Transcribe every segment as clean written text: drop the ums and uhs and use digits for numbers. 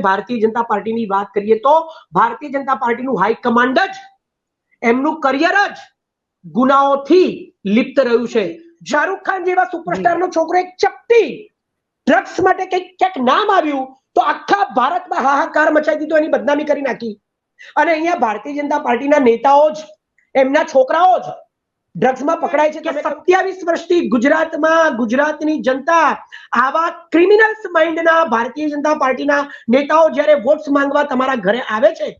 ભારતીય જનતા પાર્ટીની વાત કરીએ તો ભારતીય જનતા પાર્ટીનું હાઈકમાન્ડ જ એમનું કરિયર જ ગુનાઓથી લિપ્ત રહ્યું છે. શાહરૂખ ખાન જેવા સુપરસ્ટારનો છોકરો એક ચપટી ડ્રગ્સ માટે ક્યાંક નામ આવ્યું તો આખા ભારતમાં હાહાકાર મચાવી દીધો, એની બદનામી કરી નાખી. અને અહીંયા ભારતીય જનતા પાર્ટીના નેતાઓ જ, એમના છોકરાઓ જ ડ્રગ્સમાં પકડાય છે. કે 27 વર્ષથી ગુજરાતમાં ગુજરાતની જનતા આવા ક્રિમિનલ્સ માઇન્ડના ભારતીય જનતા પાર્ટીના નેતાઓ જ્યારે વોટ્સ માંગવા તમારા ઘરે આવે છે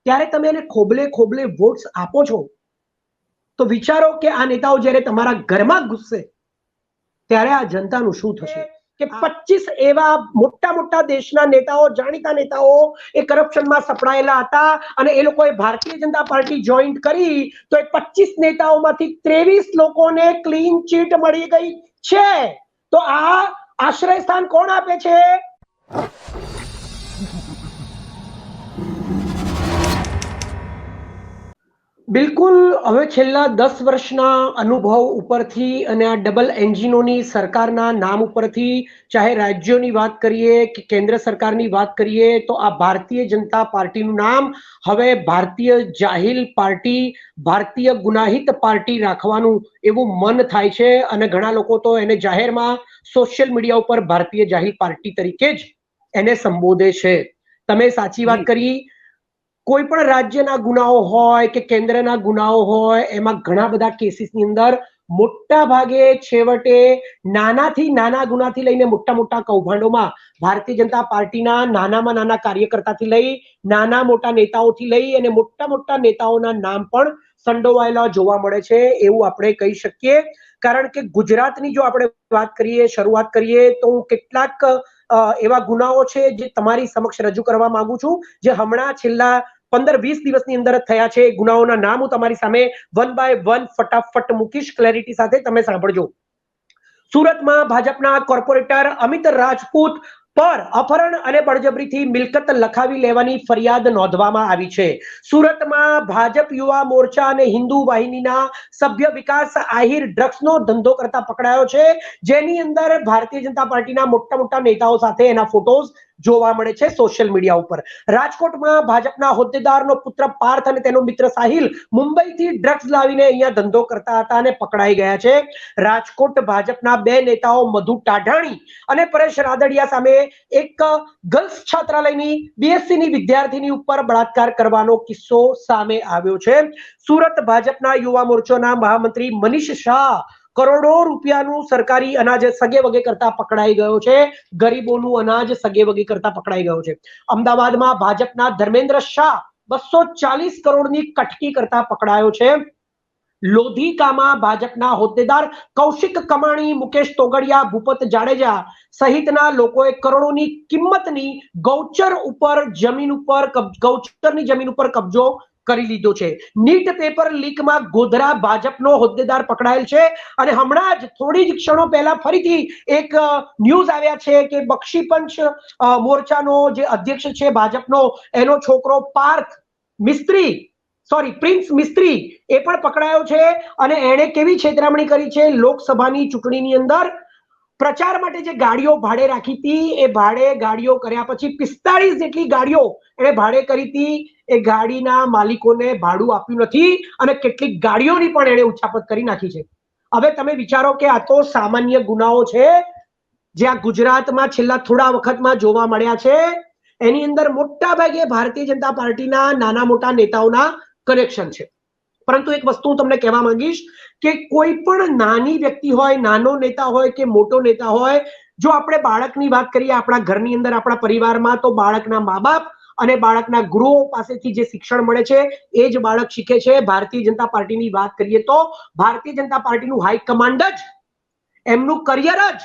ત્યારે તમે એને ખોબલે ખોબલે વોટ્સ આપો છો. તો વિચારો કે આ નેતાઓ જ્યારે તમારા ઘરમાં ઘૂસશે ત્યારે આ જનતાનું શું થશે. કે 25 એવા મોટા મોટા દેશના નેતાઓ, જાણીતા નેતાઓ એ કરપ્શનમાં સપડાયેલા હતા અને એ લોકોએ ભારતીય જનતા પાર્ટી જોઈન્ટ કરી તો એ 25 નેતાઓમાંથી 23 લોકોને ક્લીન ચીટ મળી ગઈ છે. તો આ આશ્રય સ્થાન કોણ આપે છે? બિલકુલ. હવે છેલ્લા 10 વર્ષના અનુભવ ઉપરથી અને આ ડબલ એન્જિનોની સરકારના નામ ઉપરથી, ચાહે રાજ્યોની વાત કરીએ કે કેન્દ્ર સરકારની વાત કરીએ, તો આ ભારતીય જનતા પાર્ટીનું નામ હવે ભારતીય જાહિલ પાર્ટી, ભારતીય ગુનાહિત પાર્ટી રાખવાનું એવું મન થાય છે. અને ઘણા લોકો તો એને જાહેરમાં સોશિયલ મીડિયા ઉપર ભારતીય જાહિલ પાર્ટી તરીકે જ એને સંબોધે છે. તમે સાચી વાત કરી. કોઈ પણ રાજ્યના ગુનાઓ હોય કે કેન્દ્રના ગુનાઓ હોય, એમાં ઘણા બધા કેસીસની અંદર મોટા ભાગે છેવટે નાનાથી નાના ગુનાથી લઈને મોટા મોટા કૌભાંડોમાં ભારતીય જનતા પાર્ટીના નાનામાં નાના કાર્યકર્તાથી લઈ નાના મોટા નેતાઓથી લઈ અને મોટા મોટા નેતાઓના નામ પણ સંડોવાયેલા જોવા મળે છે એવું આપણે કહી શકીએ. કારણ કે ગુજરાતની જો આપણે વાત કરીએ, શરૂઆત કરીએ, તો હું કેટલાક એવા ગુનાઓ છે જે તમારી સમક્ષ રજૂ કરવા માંગુ છું, જે હમણાં છેલ્લા 15-20 દિવસની અંદર થયા છે. ગુનાઓના નામ હું તમારી સામે વન બાય વન ફટાફટ મૂકીશ, ક્લેરિટી સાથે તમે સાંભળજો. સુરતમાં ભાજપના કોર્પોરેટર અમિત રાજપૂત પર અપહરણ અને બળજબરીથી મિલકત લખાવી લેવાની ફરિયાદ નોંધવામાં આવી છે. સુરતમાં ભાજપ યુવા મોરચા અને હિન્દુ વાહિનીના સભ્ય વિકાસ આહિર ડ્રગ્સનો ધંધો કરતા પકડાયો છે, જેની અંદર ભારતીય જનતા પાર્ટીના મોટા મોટા નેતાઓ સાથે એના ફોટોઝ જોવા મળે છે સોશિયલ મીડિયા ઉપર. રાજકોટમાં ભાજપના હોદ્દેદારનો પુત્ર પાર્થ અને તેનો મિત્ર સાહિલ મુંબઈથી ડ્રગ્સ લાવીને અહીંયા ધંધો કરતા હતા અને પકડાઈ ગયા છે. રાજકોટ ભાજપના 2 નેતાઓ મધુ ટાઢાણી અને પરેશ રાદડિયા સામે એક ગર્લ્સ છાત્રાલયની બીએસસીની વિદ્યાર્થીની ઉપર બળાત્કાર કરવાનો કિસ્સો સામે આવ્યો છે. સુરત ભાજપના યુવા મોરચાના મહામંત્રી મનીષ શાહ કરોડો રૂપિયાનું સરકારી અનાજ સગે વગે કરતા પકડાઈ ગયો છે. ગરીબોનું અનાજ સગે વગે કરતા પકડાઈ ગયો છે. અમદાવાદમાં ભાજપના ધર્મેન્દ્ર શાહ 240 કરોડની કટકી કરતા પકડાયો છે. લોધિકામાં ભાજપના હોદ્દેદાર કૌશિક કમાણી, મુકેશ તોગડિયા, ભૂપત જાડેજા સહિતના લોકોએ કરોડોની કિંમતની ગૌચરની જમીન ઉપર કબજો કરી લીધો છે. નીટ પેપર લીકમાં ગોધરા ભાજપનો હોદ્દેદાર પકડાયેલ છે. અને હમણાં જ થોડી જ ક્ષણો પહેલા ફરીથી એક ન્યૂઝ આવ્યા છે કે બક્ષીપંચ મોરચાનો જે અધ્યક્ષ છે ભાજપનો, એનો છોકરો પ્રિન્સ મિસ્ત્રી એ પણ પકડાયો છે. અને એણે કેવી છેતરામણી કરી છે, લોકસભાની ચૂંટણીની અંદર પ્રચાર માટે જે ગાડીઓ ભાડે રાખી હતી, એ ભાડે ગાડીઓ કર્યા પછી 45 જેટલી ગાડીઓ એને ભાડે કરી હતી. એ ગાડીના માલિકોને ભાડું આપ્યું નથી અને કેટલીક ગાડીઓની પણ એને ઉચ્ચાપત કરી નાખી છે. હવે તમે વિચારો કે આ તો સામાન્ય ગુનાઓ છે જે આ ગુજરાતમાં છેલ્લા થોડા વખતમાં જોવા મળ્યા છે. એની અંદર મોટા ભાગે ભારતીય જનતા પાર્ટીના નાના મોટા નેતાઓના કનેક્શન છે. પરંતુ એક વસ્તુ હું તમને કહેવા માંગીશ કે કોઈ પણ નાની વ્યક્તિ હોય, નાનો નેતા હોય કે મોટો નેતા હોય, જો આપણે બાળકની વાત કરીએ આપણા ઘરની અંદર, આપણા પરિવારમાં, તો બાળકના મા બાપ અને બાળકના ગુરુઓ પાસેથી જે શિક્ષણ મળે છે એ જ બાળક શીખે છે. ભારતીય જનતા પાર્ટીની વાત કરીએ તો ભારતીય જનતા પાર્ટીનું હાઈકમાન્ડ જ એમનું કરિયર જ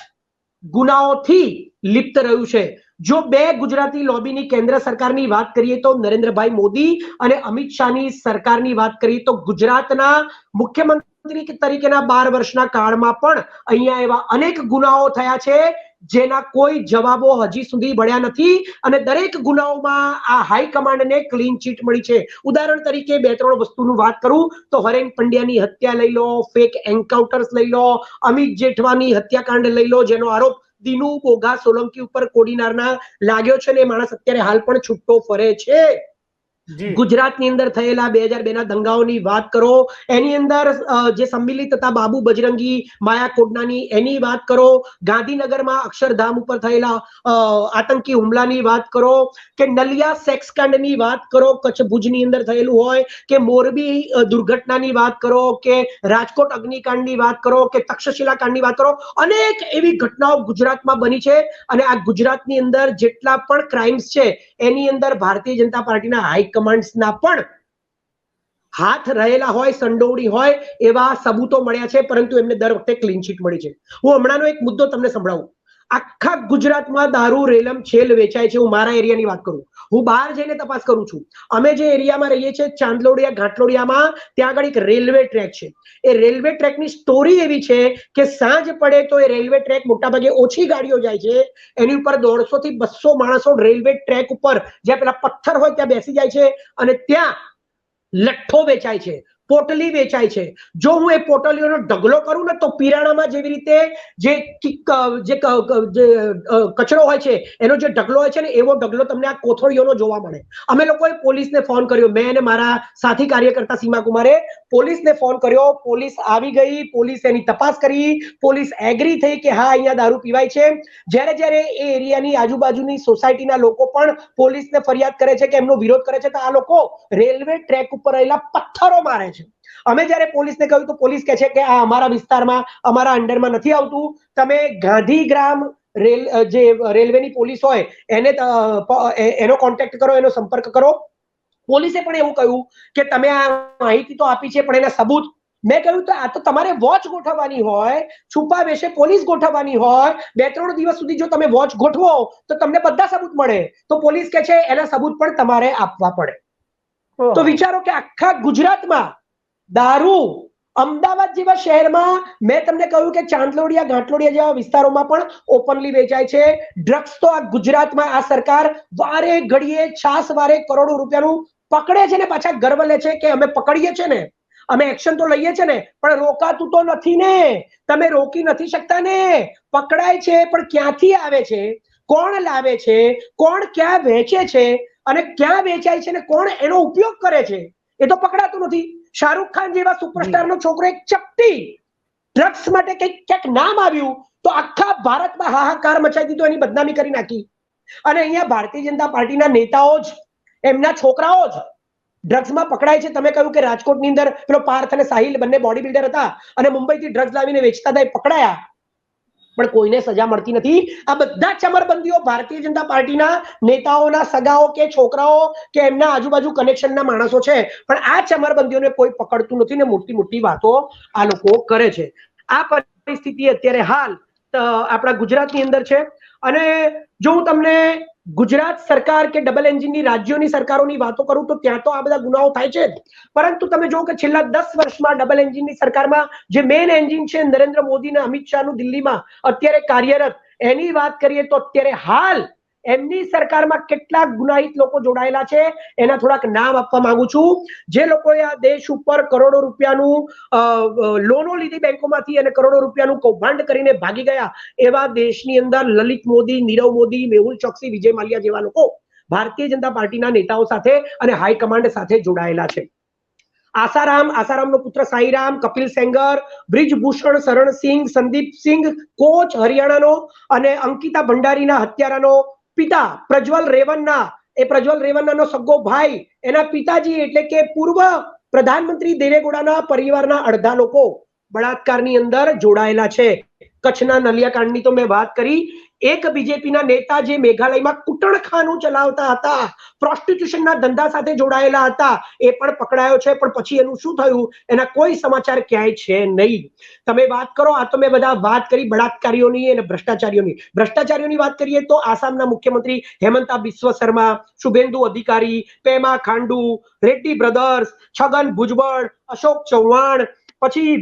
ગુનાઓથી લિપ્ત રહ્યું છે. જો 2 ગુજરાતી લોબીની કેન્દ્ર સરકારની વાત કરીએ તો નરેન્દ્રભાઈ મોદી અને અમિત શાહની સરકારની વાત કરીએ તો ગુજરાતના મુખ્યમંત્રી તરીકેના 12 વર્ષના કાળમાં પણ અહીંયા એવા અનેક ગુનાઓ થયા છે જેના કોઈ જવાબો હજી સુધી મળ્યા નથી. અને દરેક ગુનાઓમાં આ હાઈકમાન્ડને ક્લીન ચીટ મળી છે. ઉદાહરણ તરીકે 2-3 વસ્તુનું વાત કરું તો હરેન પંડ્યાની હત્યા લઈ લો, ફેક એન્કાઉન્ટર્સ લઈ લો, અમિત જેઠવાની હત્યાકાંડ લઈ લો, જેનો આરોપ દિનુ બોગા સોલંકી ઉપર કોડીનારના લાગ્યો છે ને એ માણસ અત્યારે હાલ પણ છૂટો ફરે છે. ગુજરાતની અંદર થયેલા 2002 ના દંગાઓની વાત કરો, એની અંદર જે સંમિલિત હતા બાબુ બજરંગી, માયા કોડનાની, એની વાત કરો, ગાંધીનગરમાં અક્ષરધામ ઉપર થયેલા આતંકી હુમલાની વાત કરો, કે નલિયા સેક્સ કાંડની વાત કરો, કચ્છ ભુજની અંદર થયેલું હોય, કે મોરબી દુર્ઘટનાની વાત કરો, કે રાજકોટ અગ્નિકાંડની વાત કરો, કે તક્ષશિલા કાંડની વાત કરો. અનેક એવી ઘટનાઓ ગુજરાતમાં બની છે અને આ ગુજરાતની અંદર જેટલા પણ ક્રાઇમ્સ છે એની અંદર ભારતીય જનતા પાર્ટીના હાઈકમાન્ડ્સના પણ હાથ રહેલા હોય, સંડોવણી હોય એવા સબૂતો મળ્યા છે, પરંતુ એમને દર વખતે ક્લીન ચીટ મળી છે. હું હમણાંનો એક મુદ્દો તમને સંભળાવું. આખા ગુજરાતમાં દારૂ રેલમ છેલ વેચાય છે. હું મારા એરિયાની વાત કરું, હું બહાર જઈને તપાસ કરું છું. અમે જે એરિયામાં રહીએ છીએ ચાંદલોડિયા ઘાટલોડિયામાં, ત્યાં આગળ એક રેલવે ટ્રેક છે. એ રેલવે ટ્રેકની સ્ટોરી એવી છે કે સાંજ પડે તો એ રેલવે ટ્રેક મોટાભાગે ઓછી ગાડીઓ જાય છે, એની ઉપર 150 થી 200 માણસો રેલવે ટ્રેક ઉપર જ્યાં પેલા પથ્થર હોય ત્યાં બેસી જાય છે અને ત્યાં લઠ્ઠો વેચાય છે, પોટલી વેચાય છે. જો હું એ પોટલીઓનો ઢગલો કરું ને તો પિરાણામાં જેવી રીતે જે કચરો હોય છે એનો જે ઢગલો હોય છે ને એવો ઢગલો તમને આ કોથળીઓનો જોવા મળે. અમે લોકોએ પોલીસને ફોન કર્યો, મેં અને મારા સાથી કાર્યકર્તા સીમા કુમારે પોલીસને ફોન કર્યો. પોલીસ આવી ગઈ, પોલીસ એની તપાસ કરી, પોલીસ એગ્રી થઈ કે હા અહીંયા દારૂ પીવાય છે. જ્યારે એ એરિયાની આજુબાજુની સોસાયટીના લોકો પણ પોલીસને ફરિયાદ કરે છે કે એમનો વિરોધ કરે છે તો આ લોકો રેલવે ટ્રેક ઉપર રહેલા પથ્થરો મારે છે. અમે જ્યારે પોલીસને કહ્યું તો પોલીસ કહે છે કે આ અમારા વિસ્તારમાં, અમારા અંડરમાં નથી આવતું, તમે ગાંધીગ્રામ જે રેલવેની પોલીસ હોય એનો કોન્ટેક્ટ કરો, એનો સંપર્ક કરો. પોલીસે પણ એવું કહ્યું કે તમે આ માહિતી તો આપી છે પણ એના સબૂત. મેં કહ્યું તો આ તો તમારે વોચ ગોઠવવાની હોય, છુપા વેશે પોલીસ ગોઠવવાની હોય. 2-3 દિવસ સુધી જો તમે વોચ ગોઠવો તો તમને બધા સબૂત મળે. તો પોલીસ કહે છે એના સબૂત પણ તમારે આપવા પડે. તો વિચારો કે આખા ગુજરાતમાં દારૂ, અમદાવાદ જેવા શહેરમાં, મેં તમને કહ્યું કે ચાંદલોડિયા ઘાટલોડિયા જેવા વિસ્તારોમાં પણ ઓપનલી વેચાય છે. ડ્રગ્સ તો આ ગુજરાતમાં આ સરકાર વારે ઘડીએ છાસ વારે કરોડો રૂપિયાનું પકડે છે ને પાછા ગર્વ લે છે કે અમે પકડીએ છે ને, અમે એક્શન તો લઈએ છે ને, પણ રોકાતું તો નથી ને. તમે રોકી નથી શકતા ને. પકડાય છે પણ ક્યાંથી આવે છે, કોણ લાવે છે, કોણ ક્યાં વેચે છે અને ક્યાં વેચાય છે ને કોણ એનો ઉપયોગ કરે છે એ તો પકડાતું નથી. શાહરૂખ ખાન જેવા સુપરસ્ટારનો છોકરો એક ચપટી ડ્રગ્સ માટે ક્યાંક નામ આવ્યું તો આખા ભારતમાં હાહાકાર મચાવી દીધો, એની બદનામી કરી નાખી. અને અહીંયા ભારતીય જનતા પાર્ટીના નેતાઓ જ, એમના છોકરાઓ જ ડ્રગ્સમાં પકડાય છે. તમે કહ્યું કે રાજકોટની અંદર પેલો પાર્થ અને સાહિલ બંને બોડી બિલ્ડર હતા અને મુંબઈથી ડ્રગ્સ લાવીને વેચતા હતા, એ પકડાયા, પણ કોઈને સજા મળતી નથી. આ બધા ચમરબંધીઓ ભારતીય જનતા પાર્ટીના નેતાઓના સગાઓ કે છોકરાઓ કે એમના આજુબાજુ કનેક્શનના માણસો છે, પણ આ ચમરબંધીઓને કોઈ પકડતું નથી ને મોટી મોટી વાતો આ લોકો કરે છે. આ પરિસ્થિતિ અત્યારે હાલ આપણા ગુજરાતની અંદર છે. અને જો હું તમને ગુજરાત સરકાર કે ડબલ એન્જિનની રાજ્યોની સરકારોની વાતો કરું તો ત્યાં તો આ બધા ગુનાઓ થાય છે જ, પરંતુ તમે જો કે છેલ્લા 10 વર્ષમાં ડબલ એન્જિનની સરકારમાં જે મેઇન એન્જિન છે નરેન્દ્ર મોદી અને અમિત શાહનું દિલ્હીમાં અત્યારે કાર્યરત, એની વાત કરીએ તો અત્યારે હાલ એમની સરકારમાં કેટલાક ગુનાહિત લોકો જોડાયેલા છે એના થોડાક નામ આપવા માંગુ છું. જે લોકોએ આ દેશ ઉપર કરોડો રૂપિયાનું લોનો લીધી બેંકોમાંથી અને કરોડો રૂપિયાનું કૌભાંડ કરીને ભાગી ગયા, એવા દેશની અંદર લલિત મોદી, નીરવ મોદી, મેહુલ ચોકસી, વિજય માલ્યા જેવા લોકો ભારતીય જનતા પાર્ટીના નેતાઓ સાથે અને હાઈકમાન્ડ સાથે જોડાયેલા છે. આસારામનો પુત્ર સાઈરામ, કપિલ સેંગર, બ્રિજભૂષણ શરણસિંહ, સંદીપસિંહ કોચ હરિયાણાનો અને અંકિતા ભંડારીના હત્યારાનો પિતા પ્રજ્વલ રેવન્નાનો સગો ભાઈ, એના પિતાજી એટલે કે પૂર્વ પ્રધાનમંત્રી દેવેગૌડાના પરિવારના અડધા લોકો બળાત્કારની અંદર જોડાયેલા છે. કચ્છના નલિયાકાંડની તો મેં વાત કરી. એક બીજેપીના નેતા જે મેઘાલયમાં કુટણખાનું ચલાવતા હતા, પ્રોસ્ટિટ્યુશનના ધંધા સાથે જોડાયેલા હતા, એ પણ પકડાયો છે, પણ પછી એનું શું થયું એના કોઈ સમાચાર ક્યાંય છે નહીં. તમે વાત કરો, આ તો મેં બધા વાત કરી બળાત્કારીઓની અને ભ્રષ્ટાચારીઓની વાત કરીએ તો આસામના મુખ્યમંત્રી હેમંતા બિસ્વ શર્મા, શુભેન્દુ અધિકારી, પેમા ખાંડુ, રેડ્ડી બ્રધર્સ, છગન ભુજબળ, અશોક ચૌહાણ, પછી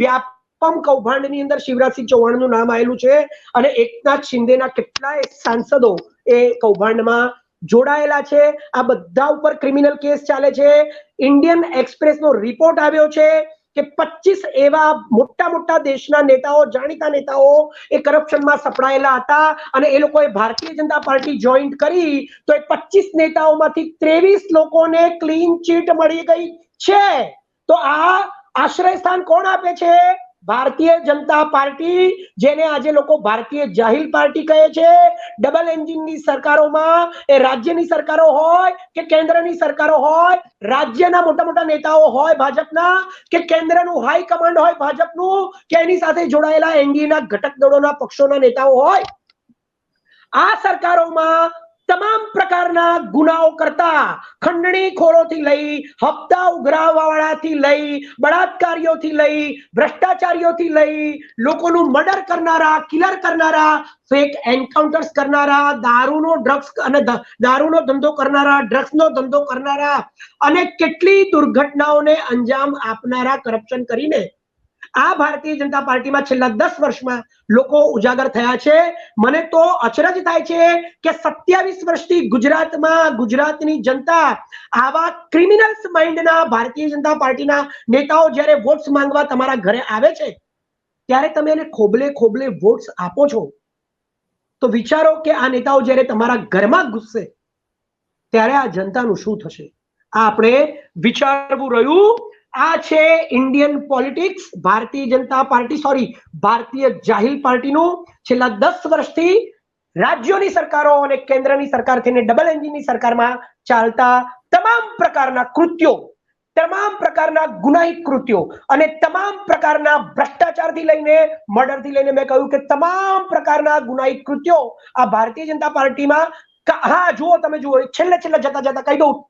કૌભાંડની અંદર શિવરાજસિંહ ચૌહાણનું નામ આવેલું છે અને એકનાથ શિંદેના કેટલાય સાંસદો એ કૌભાંડમાં જોડાયેલા છે. આ બધા ઉપર ક્રિમિનલ કેસ ચાલે છે. ઇન્ડિયન એક્સપ્રેસનો રિપોર્ટ આવ્યો છે કે 25 એવા મોટા મોટા દેશના નેતાઓ, જાણીતા નેતાઓ એ કરપ્શનમાં સપડાયેલા હતા અને એ લોકોએ ભારતીય જનતા પાર્ટી જોઈન્ટ કરી તો એ 25 નેતાઓમાંથી 23 લોકોને ક્લીન ચીટ મળી ગઈ છે. તો આ આશ્રય સ્થાન કોણ આપે છે? ભારતીય જનતા પાર્ટી, જેને આજે લોકો ભારતીય જાહિલ પાર્ટી કહે છે. ડબલ એન્જિનની સરકારોમાં, એ રાજ્યની સરકારો હોય કે કેન્દ્રની સરકારો હોય, રાજ્યના મોટા મોટા નેતાઓ હોય ભાજપના, કે કેન્દ્રનું હાઈ કમાન્ડ હોય ભાજપનું, કે એની સાથે જોડાયેલા એનડીએના ઘટક દળોના પક્ષોના નેતાઓ હોય, આ સરકારોમાં તમામ પ્રકારના ગુનાઓ કરતા, ખંડણીખોરોથી લઈ, હપ્તા ઉઘરાવવાવાળાથી લઈ, બળાત્કારીઓથી લઈ, ભ્રષ્ટાચારીઓથી લઈ, લોકોનું મર્ડર કરનારા, કિલર કરનારા, ફેક એન્કાઉન્ટર્સ કરનારા, દારૂનો ધંધો કરનારા, ડ્રગ્સનો ધંધો કરનારા અને કેટલી દુર્ઘટનાઓને અંજામ આપનારા કરપ્શન કરીને આ ભારતીય જનતા પાર્ટીમાં છેલ્લા 10 વર્ષમાં લોકો ઉજાગર થયા છે. મને તો અચરજ થાય છે કે 27 વર્ષથી ગુજરાતમાં ગુજરાતની જનતા આવા ક્રિમિનલ્સ માઇન્ડના ભારતીય જનતા પાર્ટીના નેતાઓ જ્યારે વોટ્સ માંગવા તમારા ઘરે આવે છે ત્યારે તમે એને ખોબલે ખોબલે વોટ્સ આપો છો. તો વિચારો કે આ નેતાઓ જ્યારે તમારા ઘરમાં ઘૂસશે ત્યારે આ જનતાનું શું થશે? આ આપણે વિચારવું રહ્યું. આ છે Indian politics, Bharatiya Janata party, sorry, ભારતીય જાહિલ પાર્ટીનું છેલ્લા 10 વર્ષથી રાજ્યોની સરકારો અને કેન્દ્રની સરકાર થઈને ડબલ એન્જિનની સરકારમાં ચાલતા તમામ પ્રકારના કૃત્યો, તમામ પ્રકારના ગુનાહિત કૃત્યો અને તમામ પ્રકારના ભ્રષ્ટાચારથી લઈને મર્ડરથી લઈને મેં કહ્યું કે તમામ પ્રકારના ગુનાહિત કૃત્યો આ ભારતીય જનતા પાર્ટીમાં. હા, જુઓ, તમે જુઓ, છેલ્લે જતા જતા કહી દઉં,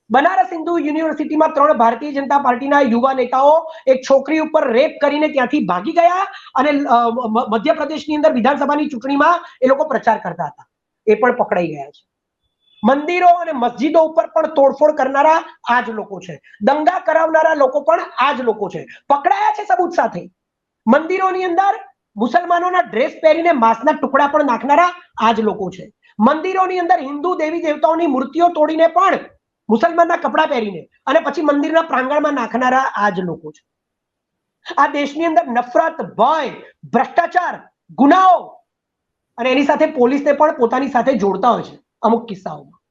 બનારસ હિન્દુ યુનિવર્સિટીમાં 3 ભારતીય જનતા પાર્ટીના યુવા નેતાઓ એક છોકરી ઉપર રેપ કરીને ત્યાંથી ભાગી ગયા અને મધ્યપ્રદેશની અંદર વિધાનસભાની ચૂંટણીમાં એ લોકો પ્રચાર કરતા હતા, એ પણ પકડાઈ ગયા છે. મંદિરો અને મસ્જિદો ઉપર પણ તોડફોડ કરનારા આ જ લોકો છે. દંગા કરાવનારા લોકો પણ આ જ લોકો છે, પકડાયા છે સબૂત સાથે. મંદિરોની અંદર મુસલમાનોના ડ્રેસ પહેરીને માંસના ટુકડા પણ નાખનારા આ જ લોકો છે. મંદિરોની અંદર હિન્દુ દેવી દેવતાઓની મૂર્તિઓ તોડીને પણ મુસલમાનના કપડા પહેરીને અને પછી મંદિરના પ્રાંગણમાં નાખનારા આ જ લોકો છે. આ દેશની અંદર નફરત, ભય, ભ્રષ્ટાચાર, ગુનાઓ અને એની સાથે પોલીસને પણ પોતાની સાથે જોડતા હોય છે અમુક કિસ્સાઓમાં.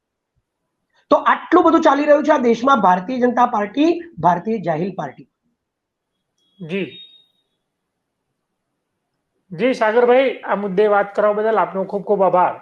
તો આટલું બધું ચાલી રહ્યું છે આ દેશમાં ભારતીય જનતા પાર્ટી, ભારતીય જાહિલ પાર્ટી. જી જી સાગરભાઈ, આ મુદ્દે વાત કરવા બદલ આપનો ખૂબ ખૂબ આભાર.